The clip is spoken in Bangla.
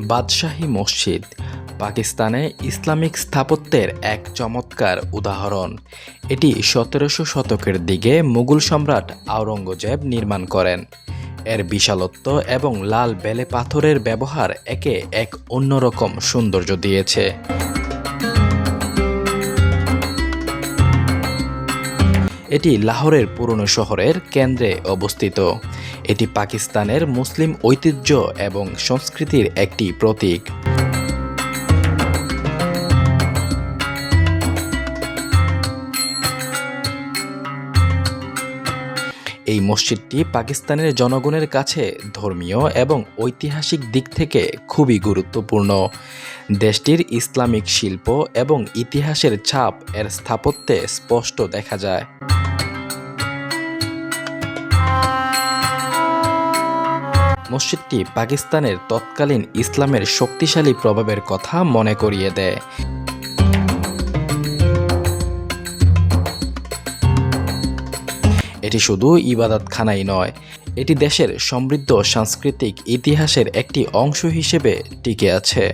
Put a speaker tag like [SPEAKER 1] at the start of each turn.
[SPEAKER 1] বাদশাহী মসজিদ পাকিস্তানে ইসলামিক স্থাপত্যের এক চমৎকার উদাহরণ। এটি ১৭০০ শতকের দিকে মুঘল সম্রাট আওরঙ্গজেব নির্মাণ করেন। এর বিশালত্ব এবং লাল বেলে পাথরের ব্যবহার একে এক অন্যরকম সৌন্দর্য দিয়েছে। এটি লাহোরের পুরনো শহরের কেন্দ্রে অবস্থিত। এটি পাকিস্তানের মুসলিম ঐতিহ্য এবং সংস্কৃতির একটি প্রতীক। এই মসজিদটি পাকিস্তানের জনগণের কাছে ধর্মীয় এবং ঐতিহাসিক দিক থেকে খুবই গুরুত্বপূর্ণ। দেশটির ইসলামিক শিল্প এবং ইতিহাসের ছাপ এর স্থাপত্যে স্পষ্ট দেখা যায়। মসজিদটি পাকিস্তানের তৎকালীন ইসলামের শক্তিশালী প্রভাবের কথা মনে করিয়ে দেয়। এটি শুধু ইবাদতখানাই নয়, এটি দেশের সমৃদ্ধ সাংস্কৃতিক ইতিহাসের একটি অংশ হিসেবে টিকে আছে।